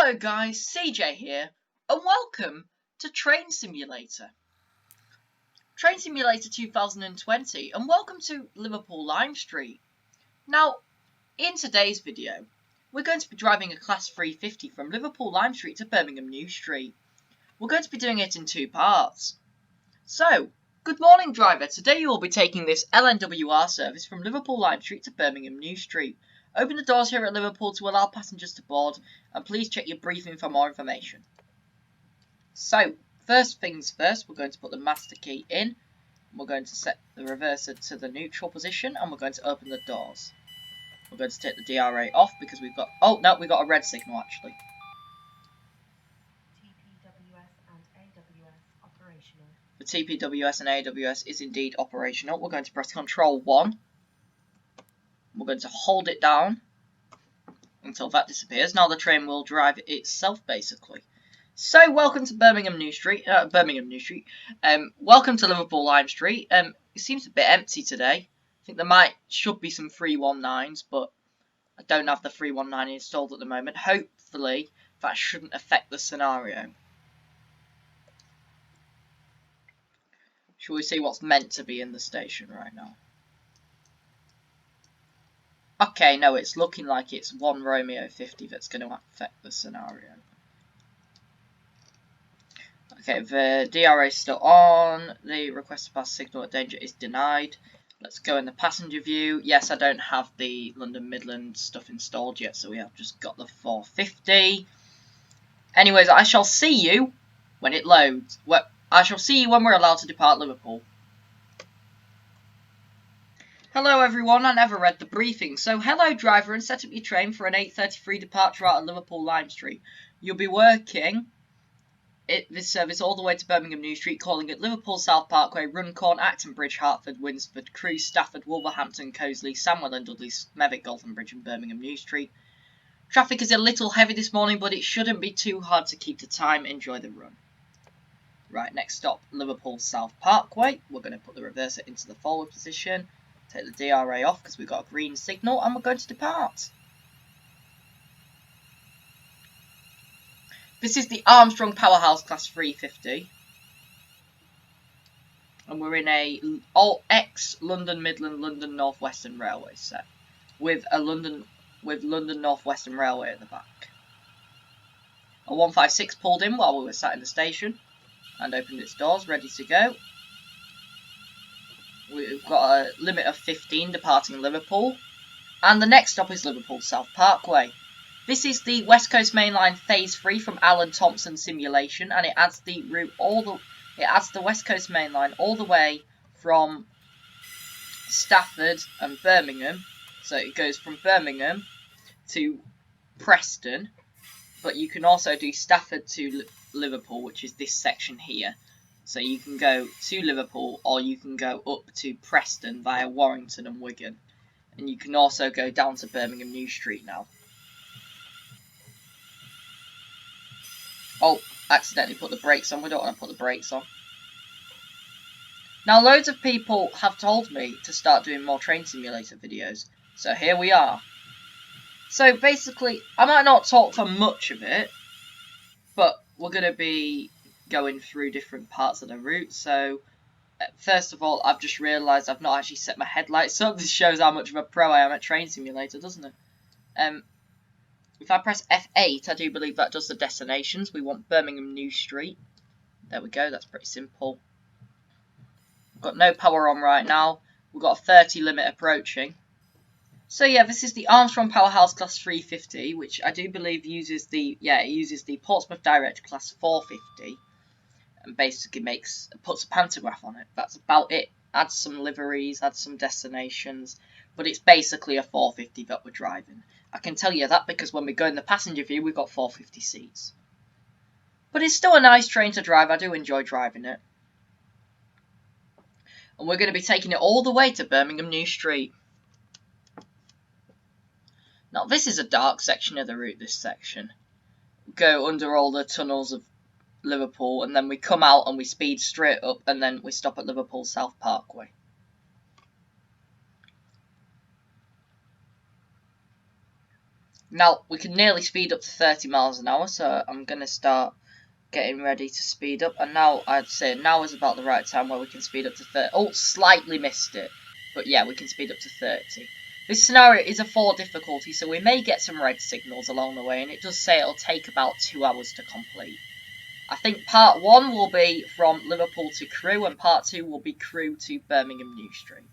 Hello guys, CJ here, and welcome to Train Simulator. Train Simulator 2020, and welcome to Liverpool Lime Street. Now, in today's video, we're going to be driving a Class 350 from Liverpool Lime Street to Birmingham New Street. We're going to be doing it in two parts. So, good morning driver, today you will be taking this LNWR service from Liverpool Lime Street to Birmingham New Street. Open the doors here at Liverpool to allow passengers to board, and please check your briefing for more information. So, first things first, we're going to put the master key in. We're going to set the reverser to the neutral position, and we're going to open the doors. We're going to take the DRA off because we've got... Oh, no, we've got a red signal, actually. The TPWS and AWS is indeed operational. We're going to press Control 1. We're going to hold it down until that disappears. Now the train will drive itself, basically. So, welcome to Birmingham New Street. Welcome to Liverpool Lime Street. It seems a bit empty today. I think there should be some 319s, but I don't have the 319 installed at the moment. Hopefully, that shouldn't affect the scenario. Shall we see what's meant to be in the station right now? Okay, no, it's looking like it's 1 Romeo 50 that's going to affect the scenario. Okay, the DRA is still on. The request to pass signal at danger is denied. Let's go in the passenger view. Yes, I don't have the London Midland stuff installed yet, so we have just got the 450. Anyways, I shall see you when it loads. I shall see you when we're allowed to depart Liverpool. Hello everyone, I never read the briefing, so hello driver and set up your train for an 8:33 departure out of Liverpool Lime Street. You'll be working this service all the way to Birmingham New Street, calling at Liverpool South Parkway, Runcorn, Acton Bridge, Hertford, Winsford, Crewe, Stafford, Wolverhampton, Cosley, Sandwell and Dudley, Smethwick, Golden Bridge and Birmingham New Street. Traffic is a little heavy this morning, but it shouldn't be too hard to keep the time. Enjoy the run. Right, next stop, Liverpool South Parkway. We're going to put the reverser into the forward position. Take the DRA off because we've got a green signal, and we're going to depart. This is the Armstrong Powerhouse Class 350. And we're in a ex-London Midland, London North Western Railway set. With London North Western Railway at the back. A 156 pulled in while we were sat in the station. And opened its doors, ready to go. We've got a limit of 15 departing Liverpool. And the next stop is Liverpool South Parkway. This is the West Coast Main Line Phase 3 from Alan Thompson Simulation, and it adds the route the West Coast Main Line all the way from Stafford and Birmingham. So it goes from Birmingham to Preston, but you can also do Stafford to Liverpool, which is this section here. So you can go to Liverpool, or you can go up to Preston via Warrington and Wigan. And you can also go down to Birmingham New Street now. Oh, accidentally put the brakes on. We don't want to put the brakes on. Now, loads of people have told me to start doing more train simulator videos. So here we are. So basically, I might not talk for much of it, but we're going to be going through different parts of the route. So first of all, I've just realised I've not actually set my headlights up. This shows how much of a pro I am at train simulator, doesn't it? If I press F8, I do believe that does the destinations. We want Birmingham New Street. There we go, that's pretty simple. We've got no power on right now. We've got a 30 limit approaching. So yeah, this is the Armstrong Powerhouse Class 350, which I do believe uses the Portsmouth Direct Class 450, and basically puts a pantograph on it. That's about it. Adds some liveries, adds some destinations, but it's basically a 450 that we're driving. I can tell you that because when we go in the passenger view, we've got 450 seats. But it's still a nice train to drive. I do enjoy driving it. And we're going to be taking it all the way to Birmingham New Street. Now, this is a dark section of the route, this section. We go under all the tunnels of Liverpool, and then we come out and we speed straight up, and then we stop at Liverpool South Parkway. Now, we can nearly speed up to 30 miles an hour, so I'm going to start getting ready to speed up. And now, I'd say now is about the right time where we can speed up to 30. Oh, slightly missed it. But yeah, we can speed up to 30. This scenario is a 4 difficulty, so we may get some red signals along the way. And it does say it'll take about 2 hours to complete. I think part 1 will be from Liverpool to Crewe, and part 2 will be Crewe to Birmingham New Street.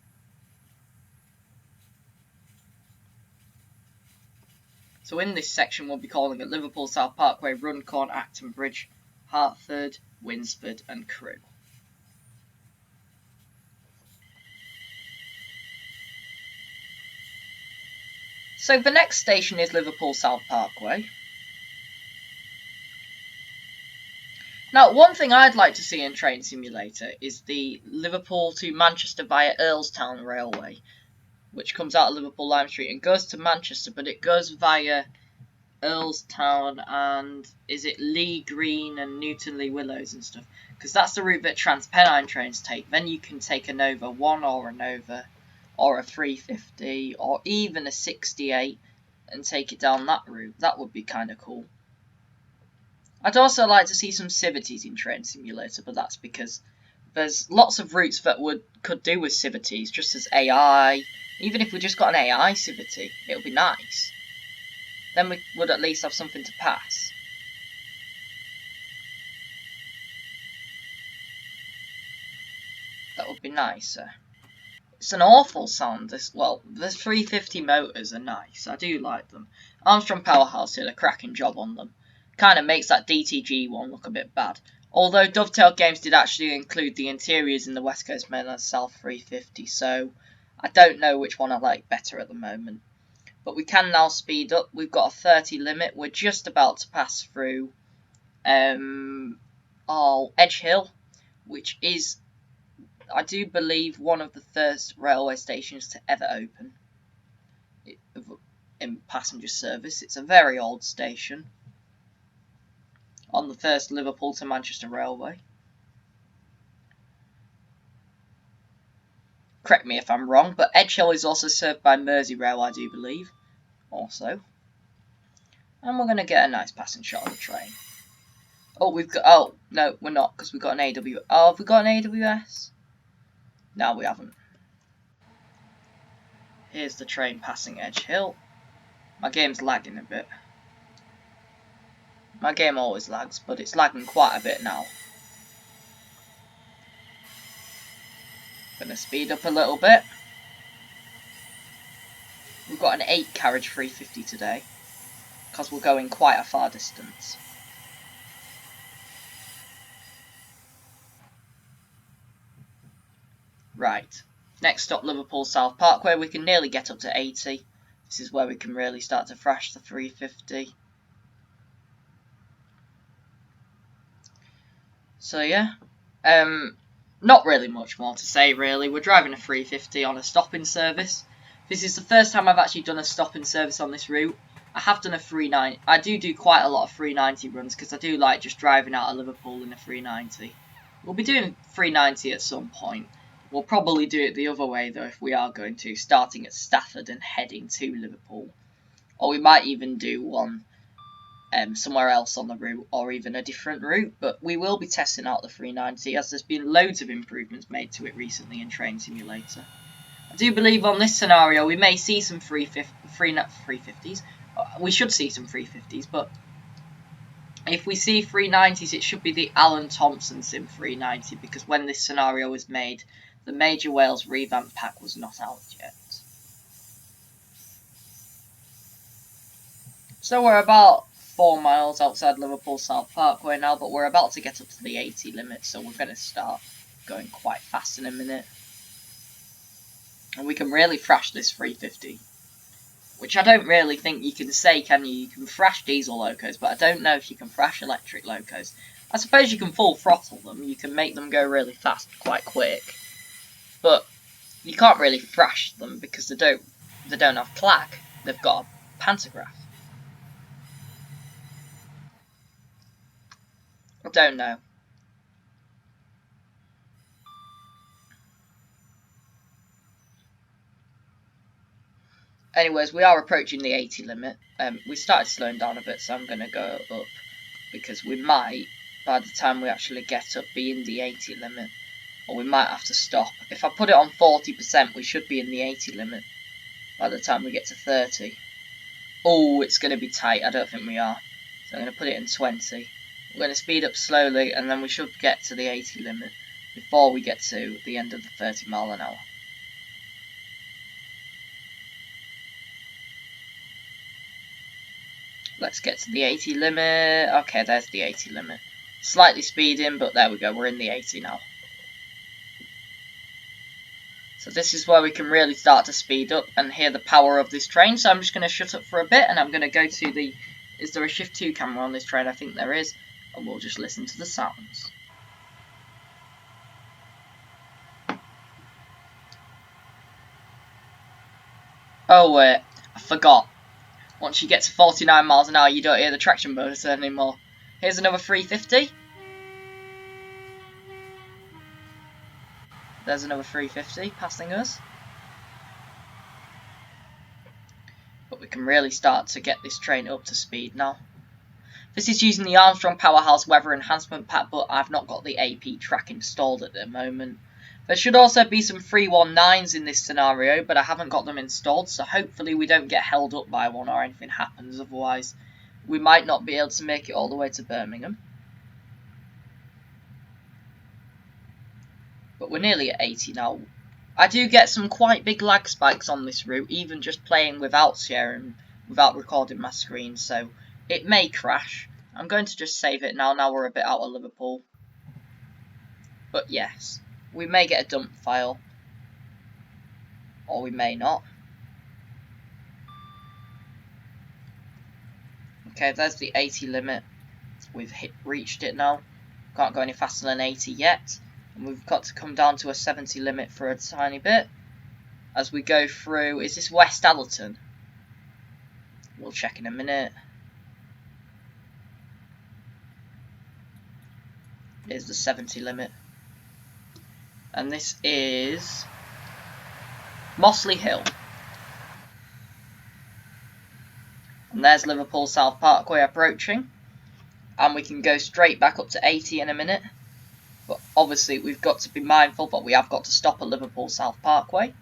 So in this section, we'll be calling it Liverpool South Parkway, Runcorn, Acton Bridge, Hertford, Winsford, and Crewe. So the next station is Liverpool South Parkway. Now, one thing I'd like to see in Train Simulator is the Liverpool to Manchester via Earlstown Railway, which comes out of Liverpool Lime Street and goes to Manchester, but it goes via Earlstown and is it Lee Green and Newton Lee Willows and stuff, because that's the route that Transpennine trains take. Then you can take a Nova 1 or a Nova or a 350 or even a 68 and take it down that route. That would be kind of cool. I'd also like to see some civities in Train Simulator, but that's because there's lots of routes that could do with civities, just as AI. Even if we just got an AI civity, it would be nice. Then we would at least have something to pass. That would be nicer. It's an awful sound. Well, the 350 motors are nice. I do like them. Armstrong Powerhouse did a cracking job on them. Kind of makes that DTG one look a bit bad. Although Dovetail Games did actually include the interiors in the West Coast Mail and South 350, so I don't know which one I like better at the moment. But we can now speed up. We've got a 30 limit. We're just about to pass through Edge Hill, which is, I do believe, one of the first railway stations to ever open in passenger service. It's a very old station on the first Liverpool to Manchester Railway. Correct me if I'm wrong, but Edge Hill is also served by Merseyrail, I do believe, also. And we're going to get a nice passing shot of the train. Oh, we've got... Oh, no, we're not, because we've got an AW... Oh, have we got an AWS? No, we haven't. Here's the train passing Edge Hill. My game's lagging a bit. My game always lags, but it's lagging quite a bit now. Gonna speed up a little bit. We've got an 8 carriage 350 today, because we're going quite a far distance. Right, next stop Liverpool South Parkway. We can nearly get up to 80. This is where we can really start to thrash the 350. So yeah, not really much more to say really. We're driving a 350 on a stopping service. This is the first time I've actually done a stopping service on this route. I have done a 390. I do quite a lot of 390 runs because I do like just driving out of Liverpool in a 390. We'll be doing 390 at some point. We'll probably do it the other way though if we are going to, starting at Stafford and heading to Liverpool. Or we might even do one somewhere else on the route, or even a different route, but we will be testing out the 390 as there's been loads of improvements made to it recently in Train Simulator. I do believe on this scenario we may see some 350s. We should see some 350s, but if we see 390s, it should be the Alan Thompson Sim 390, because when this scenario was made, the Major Wales revamp pack was not out yet. So we're about 4 miles outside Liverpool South Parkway now, but we're about to get up to the 80 limit, so we're going to start going quite fast in a minute. And we can really thrash this 350, which I don't really think you can say, can you? You can thrash diesel locos, but I don't know if you can thrash electric locos. I suppose you can full throttle them, you can make them go really fast, quite quick, but you can't really thrash them because they don't have clack, they've got a pantograph. I don't know. Anyways, we are approaching the 80 limit. We started slowing down a bit, so I'm going to go up, because we might, by the time we actually get up, be in the 80 limit. Or we might have to stop. If I put it on 40%, we should be in the 80 limit by the time we get to 30. Oh, it's going to be tight. I don't think we are. So I'm going to put it in 20. We're going to speed up slowly, and then we should get to the 80 limit before we get to the end of the 30 mile an hour. Let's get to the 80 limit. Okay, there's the 80 limit. Slightly speeding, but there we go. We're in the 80 now. So this is where we can really start to speed up and hear the power of this train. So I'm just going to shut up for a bit, and I'm going to go to the... Is there a shift 2 camera on this train? I think there is. And we'll just listen to the sounds. Oh wait, I forgot. Once you get to 49 miles an hour, you don't hear the traction bonus anymore. Here's another 350. There's another 350 passing us. But we can really start to get this train up to speed now. This is using the Armstrong Powerhouse Weather Enhancement Pack, but I've not got the AP track installed at the moment. There should also be some 319s in this scenario, but I haven't got them installed, so hopefully we don't get held up by one or anything happens, otherwise we might not be able to make it all the way to Birmingham. But we're nearly at 80 now. I do get some quite big lag spikes on this route, even just playing without sharing, without recording my screen, so it may crash. I'm going to just save it now we're a bit out of Liverpool. But yes, we may get a dump file, or we may not. Okay, there's the 80 limit. We've reached it now. Can't go any faster than 80 yet. And we've got to come down to a 70 limit for a tiny bit. As we go through, is this West Allerton? We'll check in a minute. Here's the 70 limit. And this is Mossley Hill. And there's Liverpool South Parkway approaching. And we can go straight back up to 80 in a minute. But obviously we've got to be mindful, but we have got to stop at Liverpool South Parkway,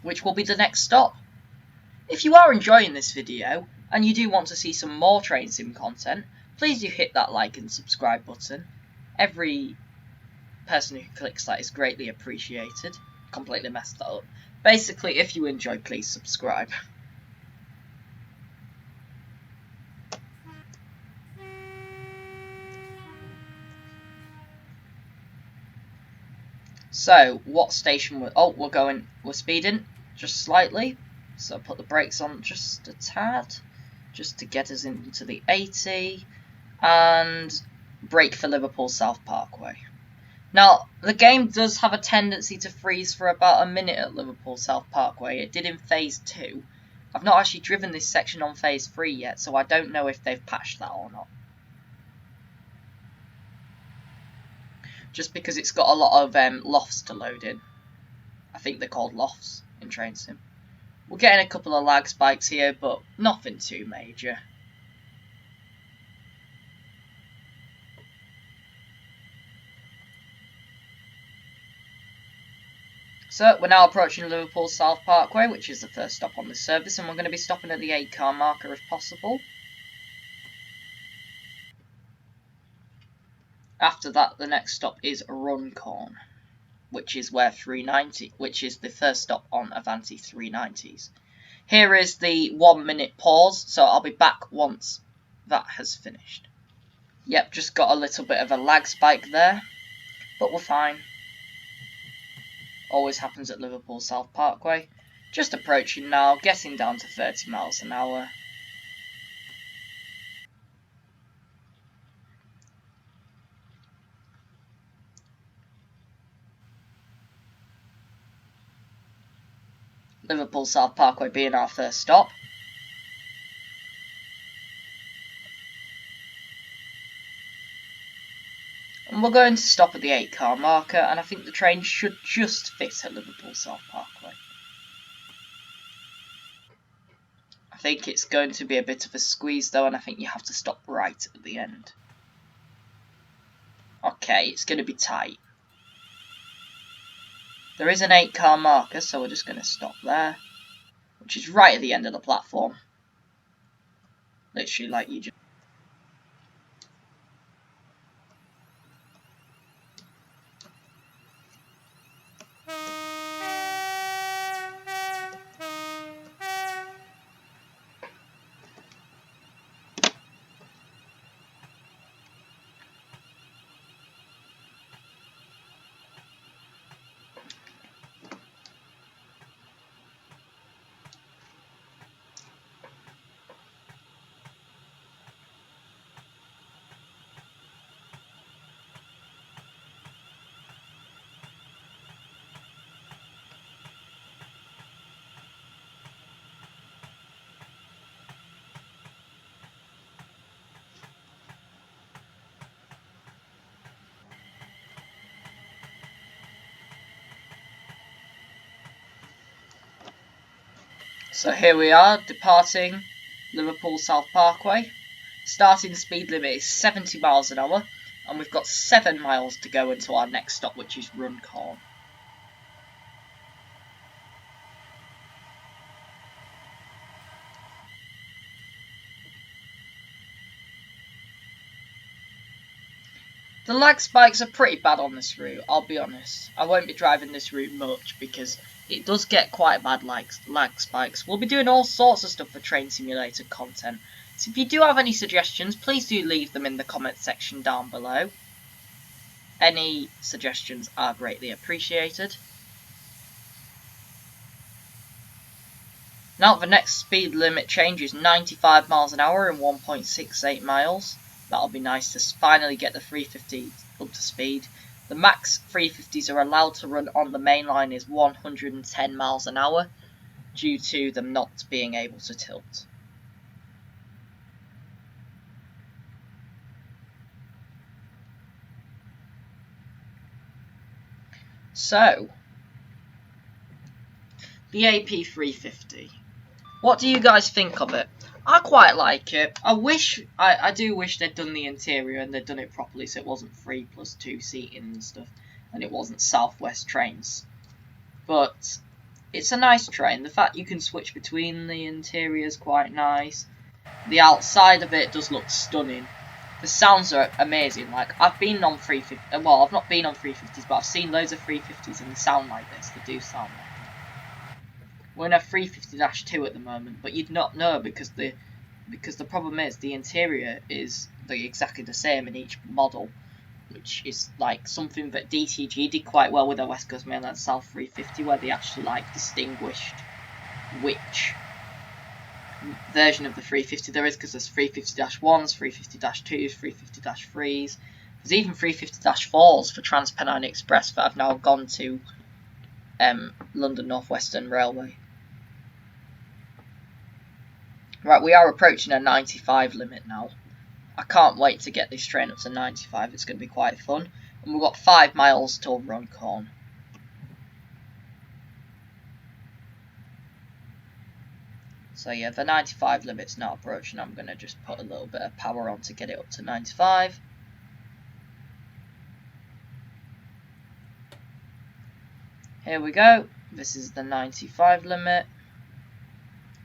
which will be the next stop. If you are enjoying this video, and you do want to see some more train sim content, please do hit that like and subscribe button. Every person who clicks that is greatly appreciated. Completely messed that up. Basically, if you enjoy, please subscribe. So, what station we're speeding just slightly. So put the brakes on just a tad, just to get us into the 80, and brake for Liverpool South Parkway. Now, the game does have a tendency to freeze for about a minute at Liverpool South Parkway. It did in Phase 2. I've not actually driven this section on Phase 3 yet, so I don't know if they've patched that or not. Just because it's got a lot of lofts to load in. I think they're called lofts in Train Sim. We're getting a couple of lag spikes here, but nothing too major. So, we're now approaching Liverpool South Parkway, which is the first stop on this service, and we're going to be stopping at the 8-car marker if possible. After that, the next stop is Runcorn, which is where 390, which is the first stop on Avanti 390s. Here is the 1 minute pause, so I'll be back once that has finished. Yep, just got a little bit of a lag spike there, but we're fine. Always happens at Liverpool South Parkway. Just approaching now, getting down to 30 miles an hour. Liverpool South Parkway being our first stop. And we're going to stop at the 8-car marker, and I think the train should just fit at Liverpool South Parkway. think it's going to be a bit of a squeeze though, and I think you have to stop right at the end. Okay, it's going to be tight. There is an 8-car marker, so we're just going to stop there, which is right at the end of the platform. Literally, like you just... So here we are, departing Liverpool South Parkway. Starting speed limit is 70 miles an hour, and we've got 7 miles to go until our next stop, which is Runcorn. The lag spikes are pretty bad on this route, I'll be honest. I won't be driving this route much because it does get quite bad lag spikes. We'll be doing all sorts of stuff for Train Simulator content. So if you do have any suggestions, please do leave them in the comment section down below. Any suggestions are greatly appreciated. Now the next speed limit change is 95 miles an hour and 1.68 miles. That'll be nice to finally get the 350 up to speed. The max 350s are allowed to run on the main line is 110 miles an hour due to them not being able to tilt. So, the AP 350. What do you guys think of it? I quite like it. I do wish they'd done the interior and they'd done it properly so it wasn't 3+2 seating and stuff, and it wasn't Southwest trains. But it's a nice train. The fact you can switch between the interior is quite nice. The outside of it does look stunning. The sounds are amazing. Like, I've been on 350. Well, I've not been on 350s, but I've seen loads of 350s and they sound like this. They do sound like. We're in a 350-2 at the moment, but you'd not know because the problem is the interior is exactly the same in each model, which is like something that DTG did quite well with their West Coast Mainland South 350, where they actually like distinguished which version of the 350 there is, because there's 350-1s, 350-2s, 350-3s. There's even 350-4s for Transpennine Express that have now gone to London North Western Railway. Right, we are approaching a 95 limit now. I can't wait to get this train up to 95, it's going to be quite fun. And we've got 5 miles till Runcorn. So yeah, the 95 limit's now approaching. I'm going to just put a little bit of power on to get it up to 95. Here we go. This is the 95 limit.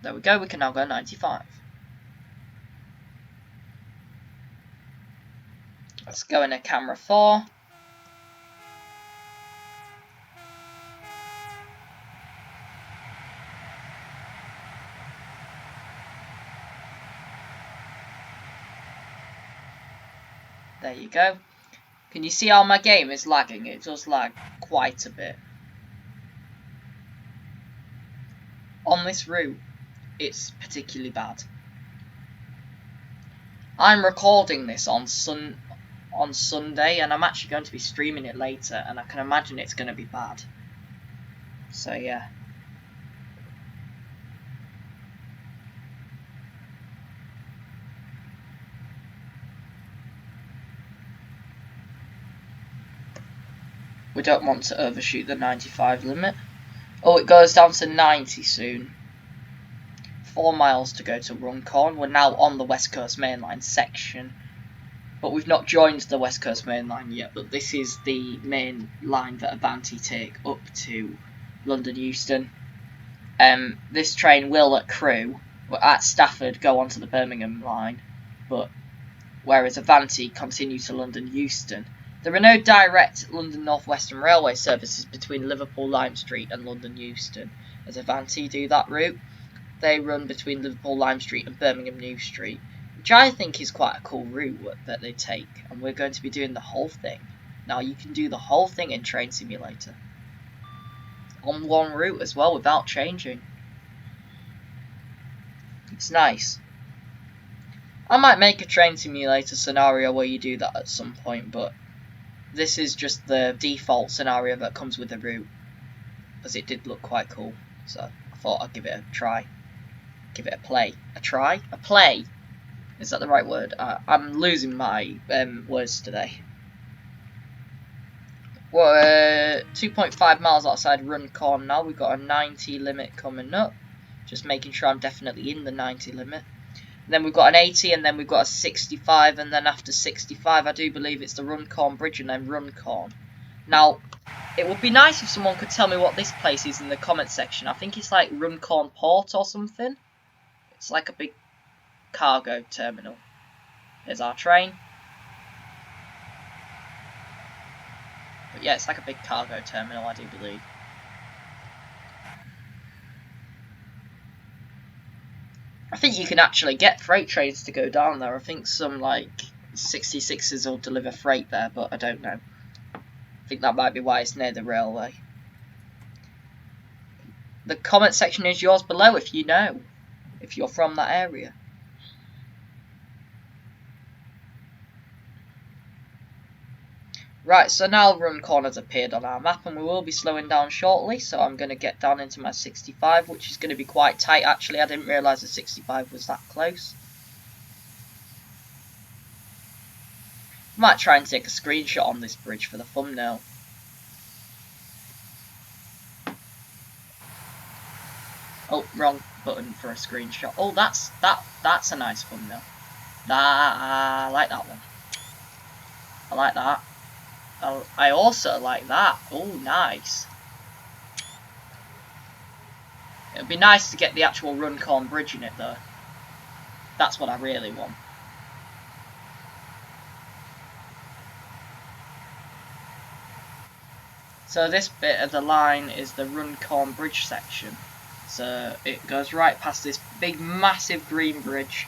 There we go, we can now go 95. Let's go into camera 4. There you go. Can you see how my game is lagging? It does lag quite a bit. On this route, it's particularly bad. I'm recording this on Sunday, and I'm actually going to be streaming it later, and I can imagine it's going to be bad. So yeah. We don't want to overshoot the 95 limit. Oh, it goes down to 90 soon. 4 miles to go to Runcorn. We're now on the West Coast Main Line section, but we've not joined the West Coast Main Line yet. But this is the main line that Avanti take up to London Euston. This train will at Crewe, at Stafford, go onto the Birmingham line, but whereas Avanti continue to London Euston. There are no direct London North Western Railway services between Liverpool Lime Street and London Euston, as Avanti do that route. They run between Liverpool Lime Street and Birmingham New Street, which I think is quite a cool route that they take, and we're going to be doing the whole thing. Now you can do the whole thing in Train Simulator, on one route as well, without changing. It's nice. I might make a Train Simulator scenario where you do that at some point, but this is just the default scenario that comes with the route, because it did look quite cool, so I thought I'd give it a try. Give it a play. A try? A play? Is that the right word? I'm losing my words today. We're 2.5 miles outside Runcorn now. We've got a 90 limit coming up. Just making sure I'm definitely in the 90 limit. And then we've got an 80, and then we've got a 65, and then after 65, I do believe it's the Runcorn Bridge, and then Runcorn. Now, it would be nice if someone could tell me what this place is in the comment section. I think it's like Runcorn Port or something. It's like a big cargo terminal. Here's our train. But yeah, it's like a big cargo terminal, I do believe. I think you can actually get freight trains to go down there. I think some like 66s will deliver freight there, but I don't know. I think that might be why it's near the railway. The comment section is yours below if you know, if you're from that area. Right, so now Runcorn has appeared on our map, and we will be slowing down shortly, so I'm going to get down into my 65, which is going to be quite tight actually. I didn't realise the 65 was that close. Might try and take a screenshot on this bridge for the thumbnail. Oh, wrong button for a screenshot. Oh, that's a nice thumbnail. I like that one. I like that. I also like that. Oh, nice. It would be nice to get the actual Runcorn Bridge in it, though. That's what I really want. So this bit of the line is the Runcorn Bridge section. So it goes right past this big, massive green bridge.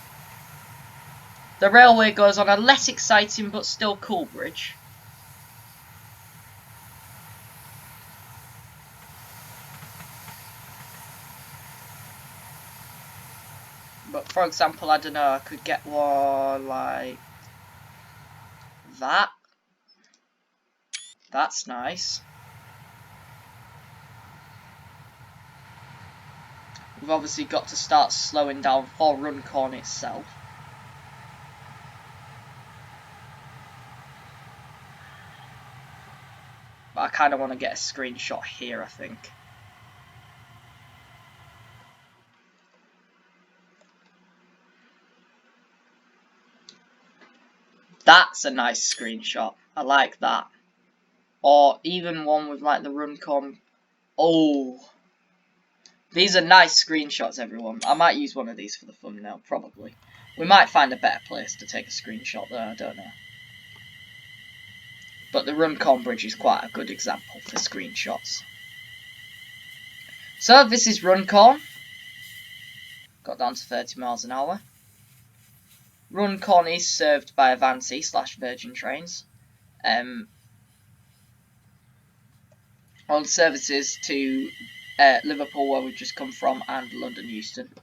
The railway goes on a less exciting but still cool bridge. But for example, I don't know, I could get one like that. That's nice. We've obviously got to start slowing down for Runcorn itself. But I kind of want to get a screenshot here, I think. That's a nice screenshot. I like that. Or even one with like the Runcorn. Oh. These are nice screenshots, everyone. I might use one of these for the thumbnail, probably. We might find a better place to take a screenshot there, I don't know. But the Runcorn Bridge is quite a good example for screenshots. So this is Runcorn. Got down to 30 miles an hour. Runcorn is served by Avanti / Virgin trains. On services to Liverpool, where we've just come from, and London Euston.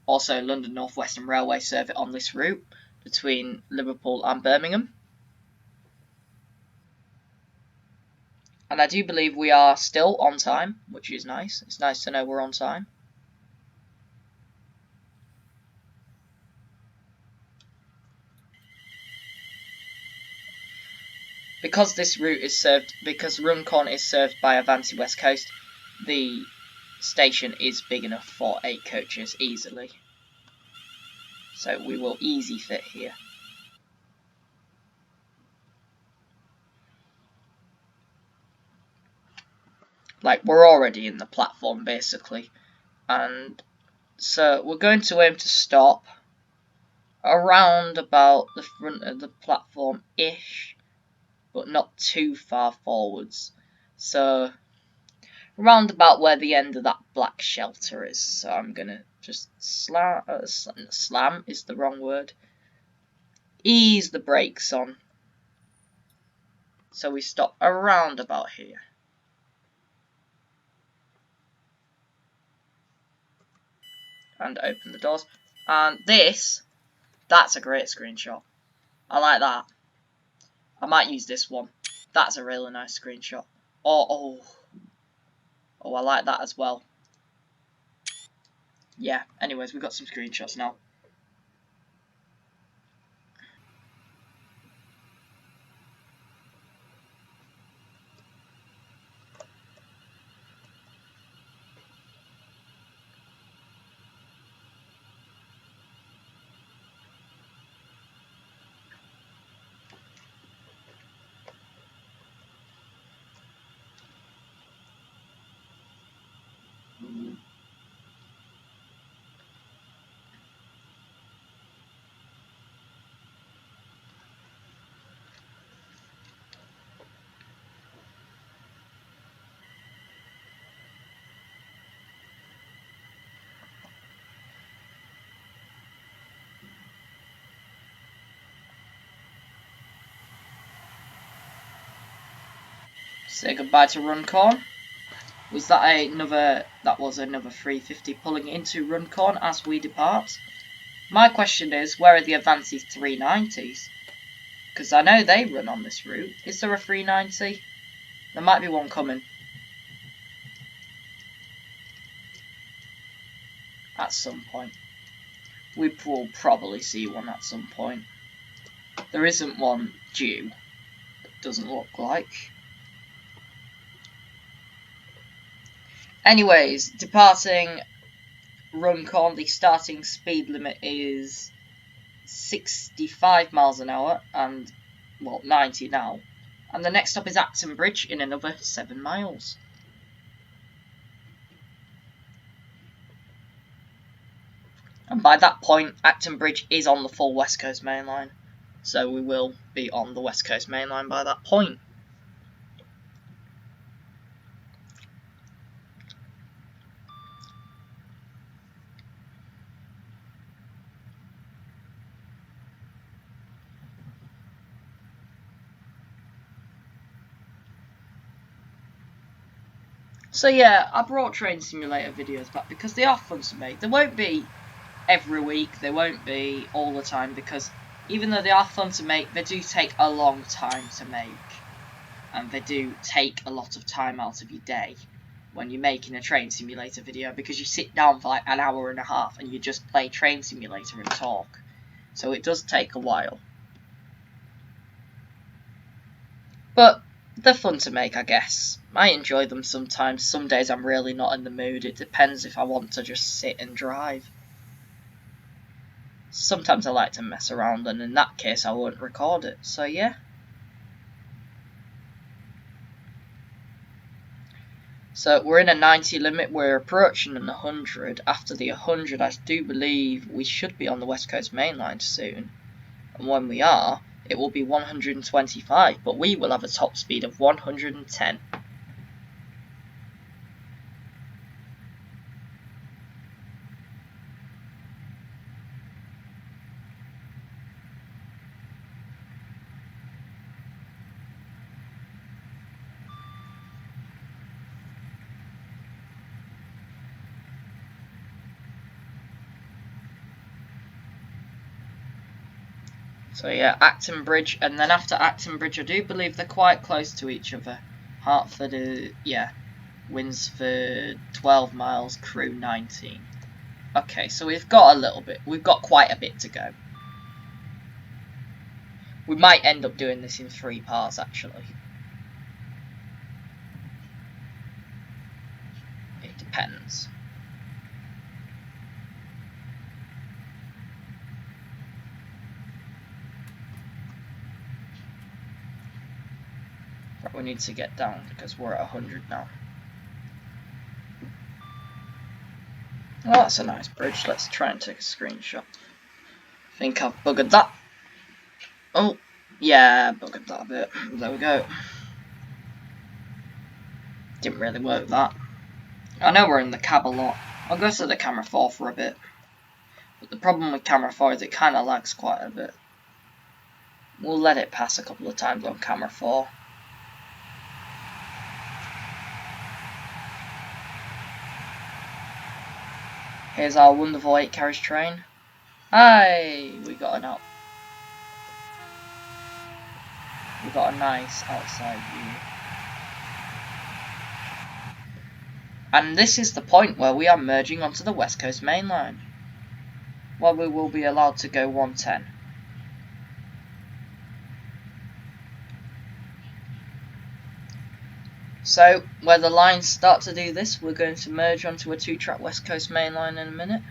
Also, London North Western Railway serve it on this route between Liverpool and Birmingham. And I do believe we are still on time, which is nice. It's nice to know we're on time. Because this route is served, because Runcorn is served by Avanti West Coast, the station is big enough for 8 coaches easily. So we will easy fit here. Like, we're already in the platform, basically. And so we're going to aim to stop around about the front of the platform-ish, but not too far forwards. So around about where the end of that black shelter is. So I'm going to just slam is the wrong word. Ease the brakes on. So we stop around about here. And open the doors. And that's a great screenshot. I like that. I might use this one. That's a really nice screenshot. Oh, I like that as well. Yeah, anyways, we've got some screenshots now. Say goodbye to Runcorn. Was that another? That was another 350 pulling into Runcorn as we depart. My question is, where are the Avanti 390s? Because I know they run on this route. Is there a 390? There might be one coming. At some point. We will probably see one at some point. There isn't one due. It doesn't look like. Anyways, departing Runcorn, the starting speed limit is 65 miles an hour, and, well, 90 now. And the next stop is Acton Bridge in another 7 miles. And by that point, Acton Bridge is on the full West Coast Main Line. So we will be on the West Coast Main Line by that point. So yeah, I brought Train Simulator videos back because they are fun to make. They won't be every week, they won't be all the time, because even though they are fun to make, they do take a long time to make. And they do take a lot of time out of your day when you're making a Train Simulator video, because you sit down for like an hour and a half and you just play Train Simulator and talk. So it does take a while. But they're fun to make, I guess. I enjoy them sometimes. Some days I'm really not in the mood. It depends if I want to just sit and drive. Sometimes I like to mess around, and in that case I won't record it. So yeah. So we're in a 90 limit. We're approaching an 100. After the 100, I do believe we should be on the West Coast Main Line soon. And when we are, it will be 125, but we will have a top speed of 110. So yeah, Acton Bridge, and then after Acton Bridge, I do believe they're quite close to each other. Hertford, yeah, Winsford 12 miles, Crewe 19. Okay, so we've got quite a bit to go. We might end up doing this in 3 parts, actually. It depends. We need to get down because we're at 100 now. Oh, that's a nice bridge. Let's try and take a screenshot. I think I've buggered that. Oh, yeah, buggered that a bit. There we go. Didn't really work that. I know we're in the cab a lot. I'll go to the camera 4 for a bit. But the problem with camera 4 is it kind of lags quite a bit. We'll let it pass a couple of times on camera 4. Here's our wonderful 8 carriage train. Hi! We got an out. We got a nice outside view. And this is the point where we are merging onto the West Coast Main Line, where we will be allowed to go 110. So, where the lines start to do this, we're going to merge onto a 2-track West Coast Main Line in a minute.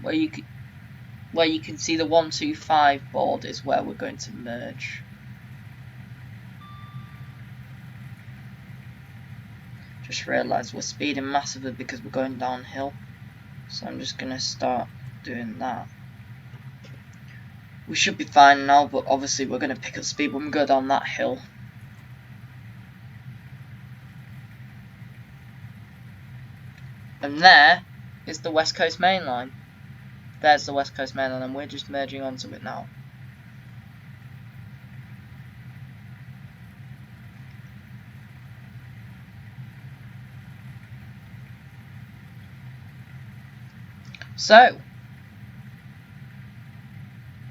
Where you can see the 125 board is where we're going to merge. Just realised we're speeding massively because we're going downhill. So I'm just going to start doing that. We should be fine now, but obviously we're going to pick up speed when we go down that hill. And there is the West Coast Main Line. There's the West Coast Main Line, and we're just merging onto it now. So,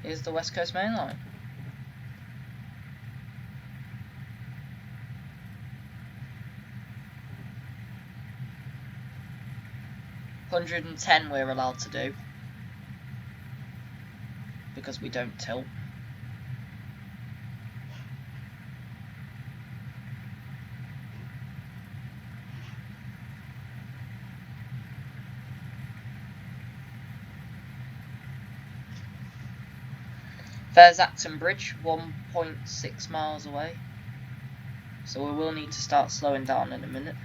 here's the West Coast Main Line. $110 we're allowed to do because we don't tilt. There's Acton Bridge, 1.6 miles away. So we will need to start slowing down in a minute.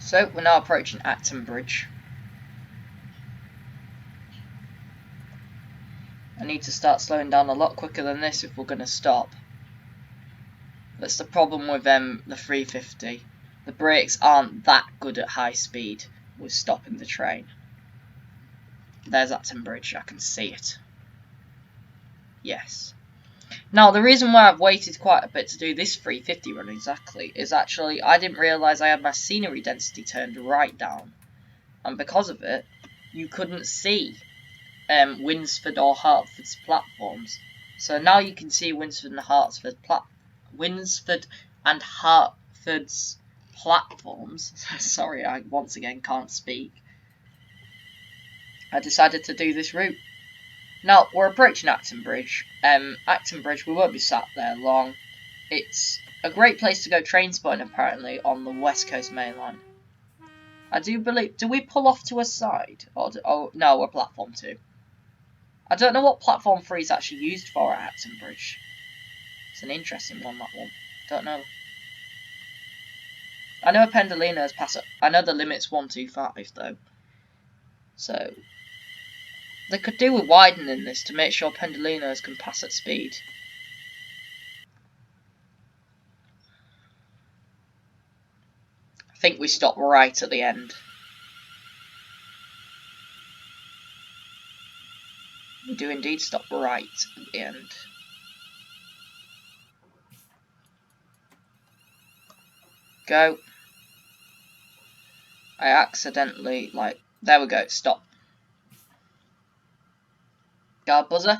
So we're now approaching Acton Bridge. I need to start slowing down a lot quicker than this if we're going to stop. That's the problem with the 350. The brakes aren't that good at high speed with stopping the train. There's Acton Bridge, I can see it. Yes. Now, the reason why I've waited quite a bit to do this 350 run exactly is actually I didn't realise I had my scenery density turned right down. And because of it, you couldn't see Winsford or Hertford's platforms. So now you can see Winsford and Hertford's platforms. Sorry, I once again can't speak. I decided to do this route. Now, we're approaching Acton Bridge. Acton Bridge, we won't be sat there long. It's a great place to go train spotting, apparently, on the West Coast Main Line. I do believe... Do we pull off to a side? Oh, no, we're platform 2. I don't know what platform 3 is actually used for at Acton Bridge. It's an interesting one, that one. Don't know. I know Pendolino's pass it. I know the limit's 125, though. So... they could do with widening this to make sure Pendolinos can pass at speed. I think we stop right at the end. We do indeed stop right at the end. Go. I accidentally, there we go, stop. Guard buzzer.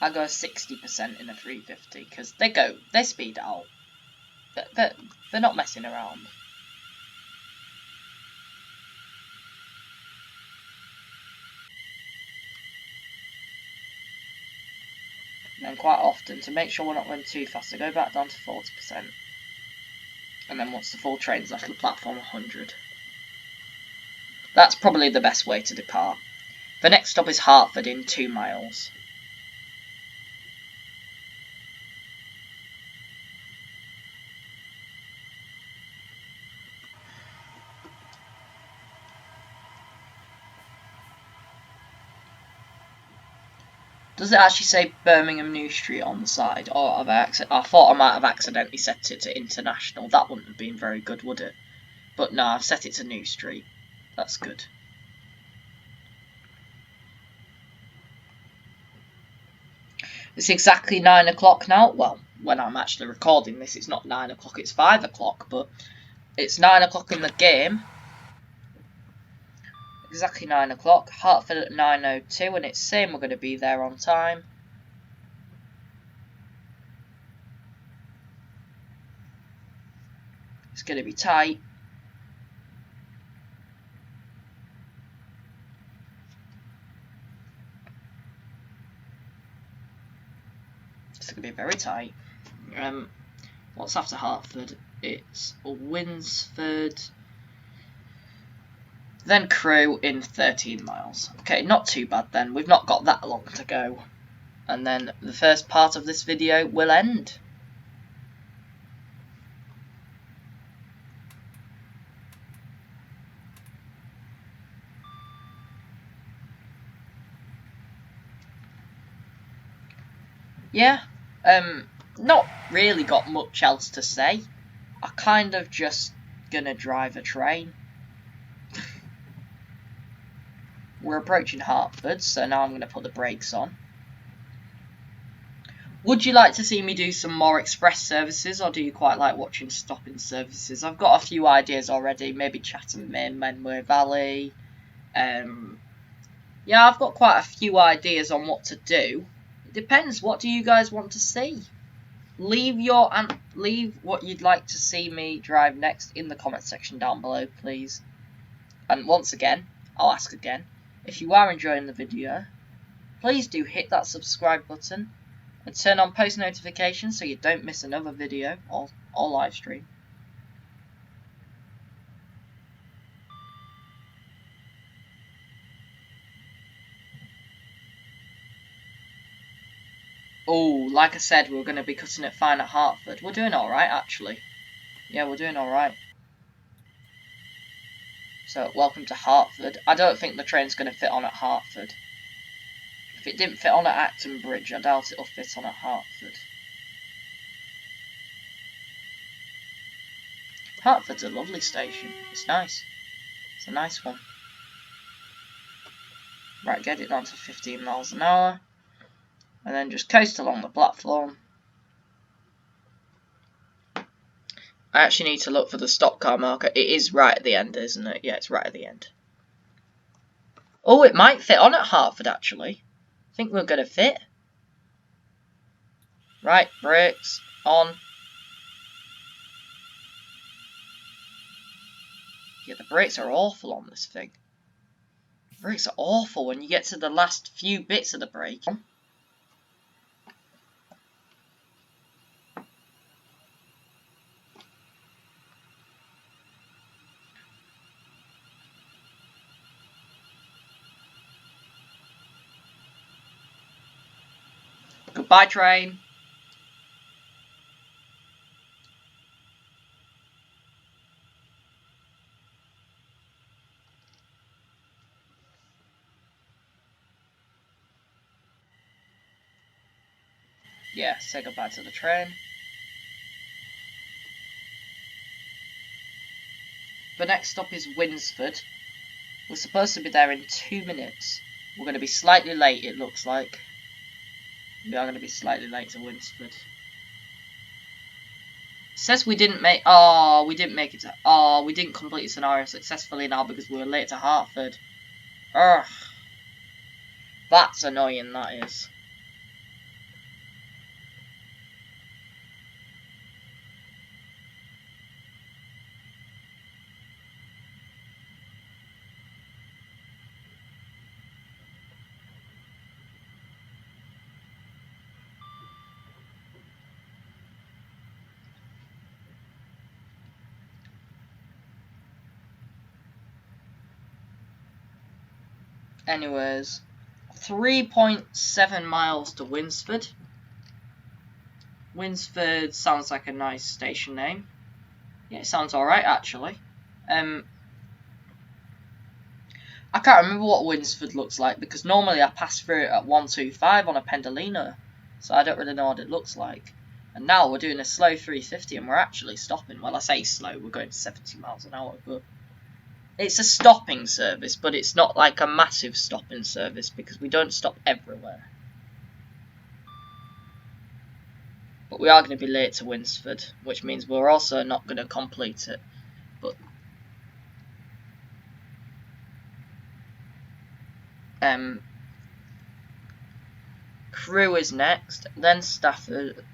I go 60% in a 350 because they speed out. They're not messing around. And then quite often, to make sure we're not going too fast, I go back down to 40%. And then once the full train's off the platform, 100. That's probably the best way to depart. The next stop is Hertford in 2 miles. Does it actually say Birmingham New Street on the side? Or have I thought I might have accidentally set it to International. That wouldn't have been very good, would it? But no, I've set it to New Street. That's good. It's exactly 9 o'clock now. Well, when I'm actually recording this, it's not 9 o'clock, it's 5 o'clock. But it's 9 o'clock in the game. Exactly 9 o'clock. Hertford at 9:02, and it's saying we're going to be there on time. It's going to be tight. It's going to be very tight. What's after Hertford? It's Winsford, then Crewe in 13 miles. Okay, not too bad then. We've not got that long to go. And then the first part of this video will end. Yeah, not really got much else to say. I kind of just gonna drive a train. We're approaching Hertford, so now I'm gonna put the brakes on. Would you like to see me do some more express services, or do you quite like watching stopping services? I've got a few ideas already, maybe Chatham Main, Menway Valley. Yeah, I've got quite a few ideas on what to do. It depends, what do you guys want to see? Leave what you'd like to see me drive next in the comment section down below, please. And once again, I'll ask again, if you are enjoying the video, please do hit that subscribe button and turn on post notifications so you don't miss another video or live stream. Oh, like I said, we're going to be cutting it fine at Hertford. We're doing alright, actually. Yeah, we're doing alright. So, welcome to Hertford. I don't think the train's going to fit on at Hertford. If it didn't fit on at Acton Bridge, I doubt it'll fit on at Hertford. Hertford's a lovely station. It's nice. It's a nice one. Right, get it down to 15 miles an hour. And then just coast along the platform. I actually need to look for the stop car marker. It is right at the end, isn't it? Yeah, it's right at the end. Oh, it might fit on at Hertford, actually. I think we're going to fit. Right, brakes on. Yeah, the brakes are awful on this thing. The brakes are awful when you get to the last few bits of the brake. Goodbye, train. Yeah, say goodbye to the train. The next stop is Winsford. We're supposed to be there in 2 minutes. We're going to be slightly late, it looks like. We are going to be slightly late to Winsford. It says we didn't make... Oh, we didn't make it to... Oh, we didn't complete the scenario successfully now because we were late to Hertford. Ugh. That's annoying, that is. Anyways, 3.7 miles to Winsford. Winsford sounds like a nice station name. Yeah, it sounds alright actually. I can't remember what Winsford looks like because normally I pass through it at 125 on a Pendolino, so I don't really know what it looks like. And now we're doing a slow 350 and we're actually stopping. Well, I say slow, we're going 70 miles an hour, but it's a stopping service, but it's not like a massive stopping service because we don't stop everywhere. But we are going to be late to Winsford, which means we're also not going to complete it. But Crewe is next, then Stafford,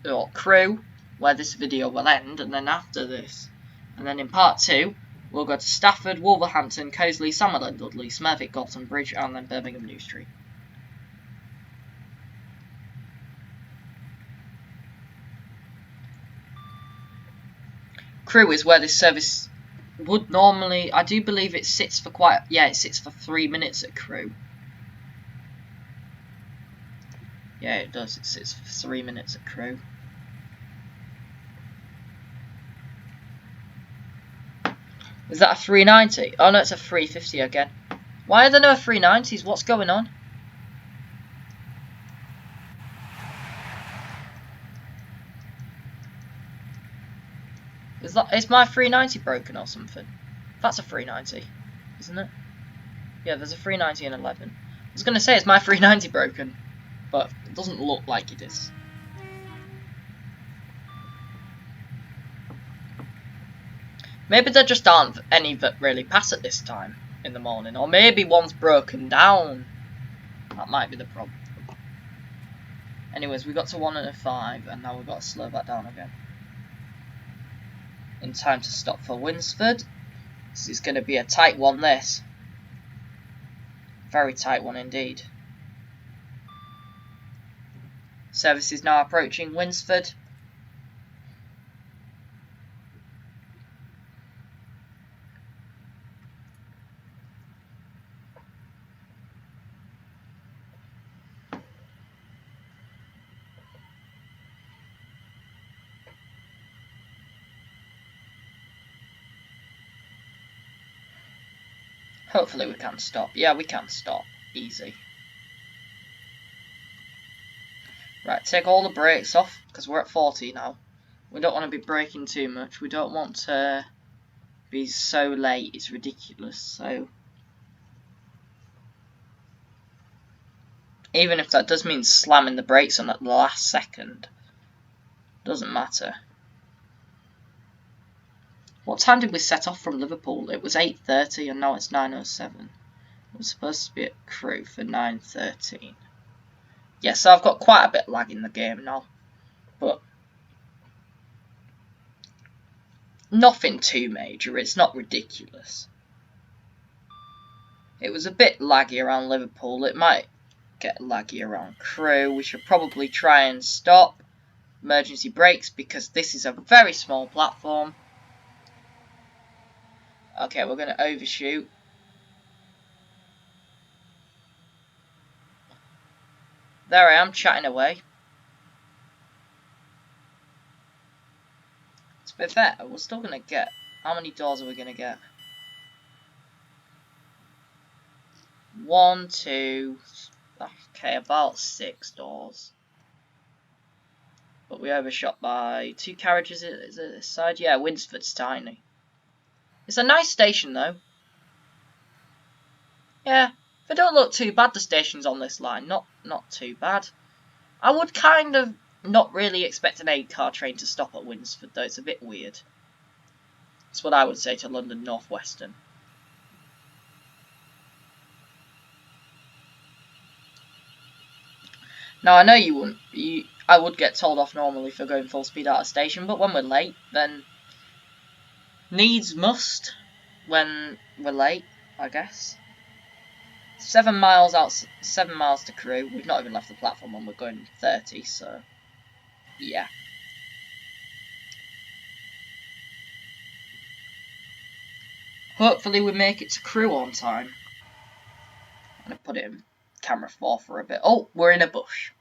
or Crewe, where this video will end, and then after this. And then in part 2, we'll go to Stafford, Wolverhampton, Cosley, Summerlin, Dudley, Smurfit, Galton Bridge, and then Birmingham New Street. Crewe is where this service would normally, I do believe it sits for it sits for 3 minutes at Crewe. Yeah, it does, it sits for 3 minutes at Crewe. Is that a 390? Oh no, it's a 350 again. Why are there no 390s? What's going on? Is my 390 broken or something? That's a 390, isn't it? Yeah, there's a 390 and 11. I was going to say, is my 390 broken? But it doesn't look like it is. Maybe there just aren't any that really pass at this time in the morning. Or maybe one's broken down. That might be the problem. Anyways, we got to 105 and now we've got to slow that down again. In time to stop for Winsford. This is going to be a tight one, this. Very tight one indeed. Service is now approaching Winsford. Hopefully we can stop. Yeah, we can stop. Easy. Right, take all the brakes off, because we're at 40 now. We don't want to be braking too much. We don't want to be so late. It's ridiculous. So, even if that does mean slamming the brakes on at the last second, doesn't matter. What time did we set off from Liverpool? It was 8:30 and now it's 9:07. We're supposed to be at Crewe for 9:13. Yeah, so I've got quite a bit of lag in the game now. But nothing too major. It's not ridiculous. It was a bit laggy around Liverpool. It might get laggy around Crewe. We should probably try and stop emergency brakes because this is a very small platform. Okay, we're going to overshoot. There I am, chatting away. It's a bit fair. We're still going to get... How many doors are we going to get? 1, 2... Okay, about 6 doors. But we overshot by 2 carriages. Is it this side? Yeah, Winsford's tiny. It's a nice station, though. Yeah, they don't look too bad, the stations on this line. Not too bad. I would kind of not really expect an 8-car train to stop at Winsford, though. It's a bit weird. That's what I would say to London North Western. Now, I know you wouldn't. I would get told off normally for going full speed out of station, but when we're late, then needs must when we're late, I guess. 7 miles out, 7 miles to Crewe. We've not even left the platform when we're going 30, so yeah. Hopefully we make it to Crewe on time. put it in camera 4 for a bit. Oh, we're in a bush.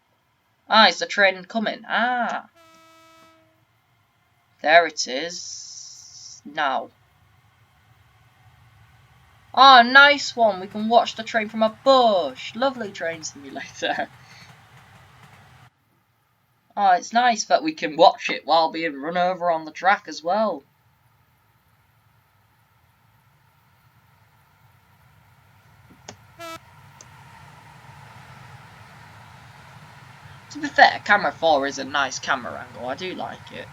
Ah, it's the train coming. Ah. There it is. Now. Ah, nice one. We can watch the train from a bush. Lovely train simulator. Ah, it's nice that we can watch it while being run over on the track as well. To be fair, camera 4 is a nice camera angle. I do like it.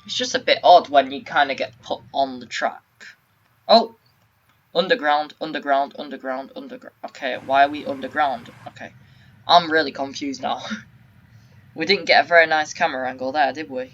It's just a bit odd when you kind of get put on the track. Oh! Underground, underground, underground, underground. Okay, why are we underground? Okay. I'm really confused now. We didn't get a very nice camera angle there, did we?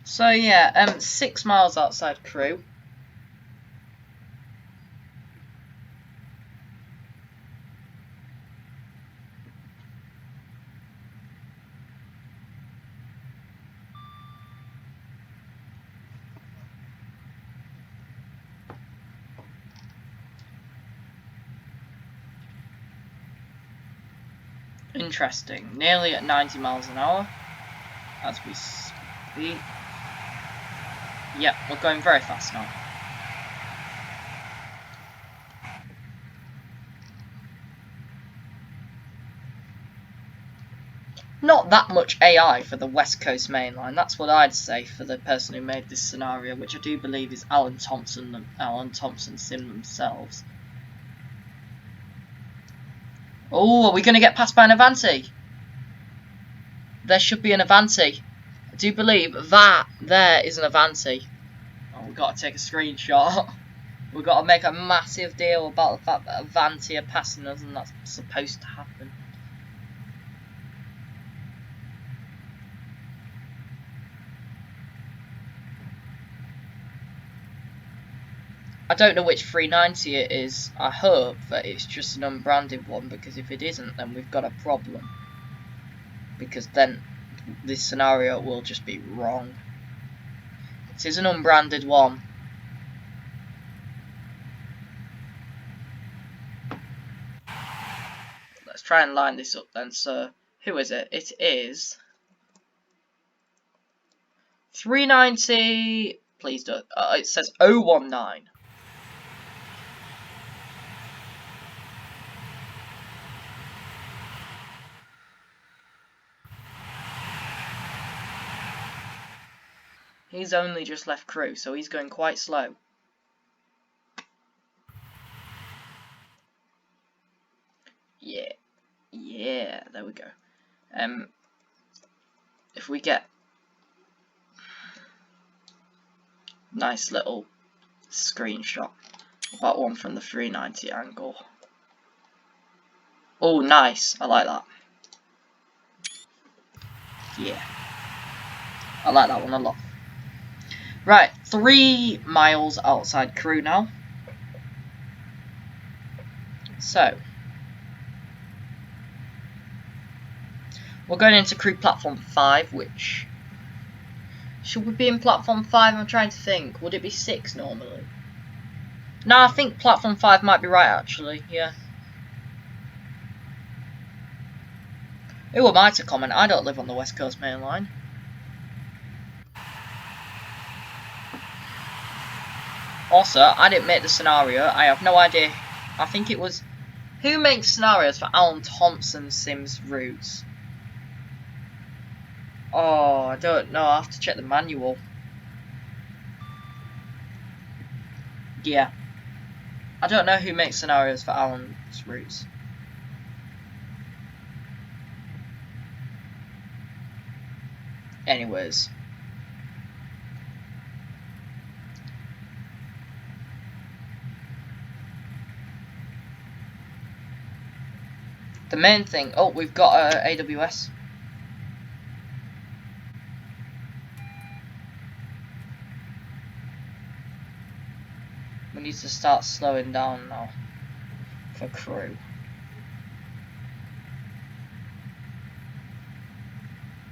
So yeah, 6 miles outside Crewe. Interesting. Nearly at 90 miles an hour as we speak. Yep, we're going very fast now. Not that much AI for the West Coast Main Line. That's what I'd say for the person who made this scenario, which I do believe is Alan Thompson Sim themselves. Oh, are we going to get passed by an Avanti? There should be an Avanti. I do believe that there is an Avanti. Oh, we've got to take a screenshot. We've got to make a massive deal about the fact that Avanti are passing us, and that's supposed to happen. I don't know which 390 it is. I hope that it's just an unbranded one, because if it isn't, then we've got a problem. Because then this scenario will just be wrong. It is an unbranded one. Let's try and line this up then. So, who is it? It is 390. Please don't. It says 019. He's only just left Crewe, so he's going quite slow. Yeah. Yeah, there we go. If we get nice little screenshot, about one from the 390 angle. Oh, nice. I like that. Yeah. I like that one a lot. Right, 3 miles outside Crewe now. So, we're going into Crewe platform 5, which... Should we be in platform 5? I'm trying to think. Would it be 6 normally? No, I think platform 5 might be right, actually. Yeah. Who am I to comment? I don't live on the West Coast Main Line. Also, I didn't make the scenario. I have no idea. I think it was... Who makes scenarios for Alan Thompson Sims routes? Oh, I don't know. I have to check the manual. Yeah. I don't know who makes scenarios for Alan's routes. Anyways. The main thing... Oh, we've got AWS. We need to start slowing down now for Crewe.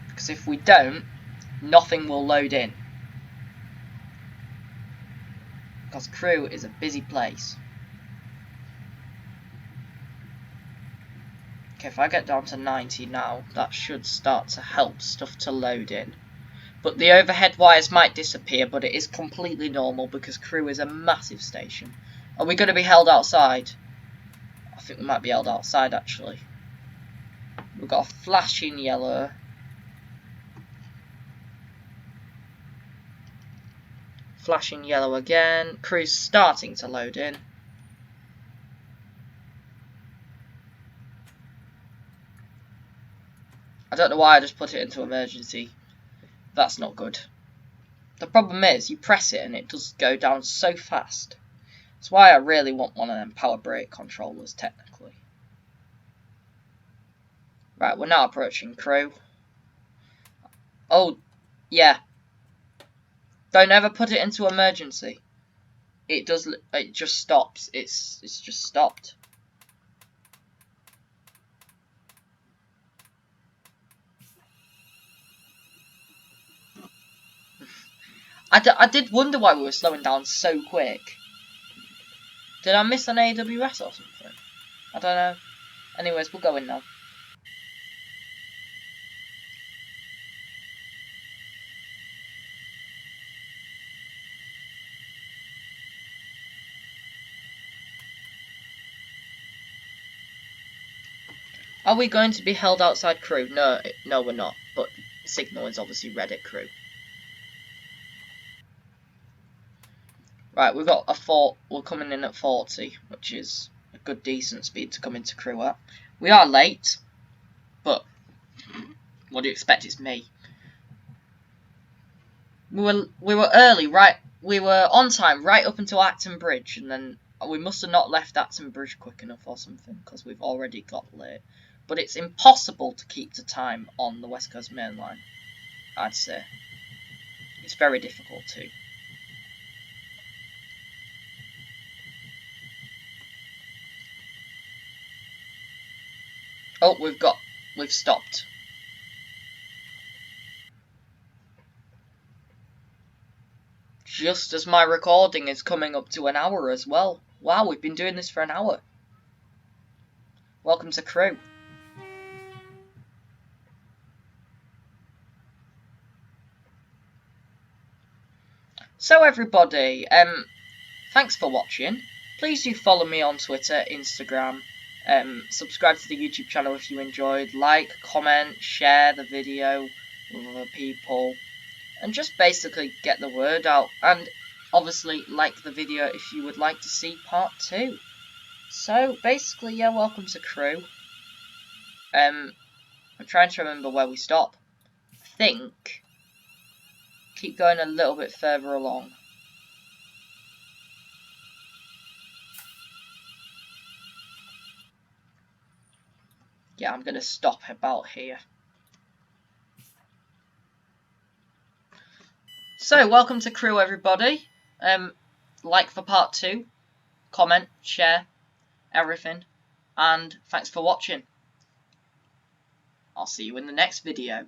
Because if we don't, nothing will load in. Because Crewe is a busy place. Okay, if I get down to 90 now, that should start to help stuff to load in. But the overhead wires might disappear, but it is completely normal because Crewe is a massive station. Are we going to be held outside? I think we might be held outside, actually. We've got a flashing yellow. Flashing yellow again. Crewe's starting to load in. I don't know why I just put it into emergency. That's not good. The problem is, you press it and it does go down so fast. That's why I really want one of them power brake controllers, technically. Right, we're now approaching Crewe. Oh, yeah. Don't ever put it into emergency. It does. It just stops. It's just stopped. I did wonder why we were slowing down so quick. Did I miss an AWS or something? I don't know. Anyways, we'll go in now. Are we going to be held outside Crewe? No, we're not. But signal is obviously red at Crewe. Right, we've got we're coming in at 40, which is a good decent speed to come into Crewe at. We are late, but what do you expect? It's me. We were early, right? We were on time right up until Acton Bridge, and then we must have not left Acton Bridge quick enough or something because we've already got late. But it's impossible to keep to time on the West Coast Main Line, I'd say. It's very difficult too. Oh, we've stopped. Just as my recording is coming up to an hour as well. Wow, we've been doing this for an hour. Welcome to Crewe. So everybody, thanks for watching. Please do follow me on Twitter, Instagram. Subscribe to the YouTube channel if you enjoyed. Like, comment, share the video with other people. And just basically get the word out. And obviously like the video if you would like to see part 2. So basically, yeah, welcome to Crewe. I'm trying to remember where we stop. I think keep going a little bit further along. Yeah, I'm gonna stop about here. So, welcome to Crewe, everybody. Like for part 2, comment, share, everything, and thanks for watching. I'll see you in the next video.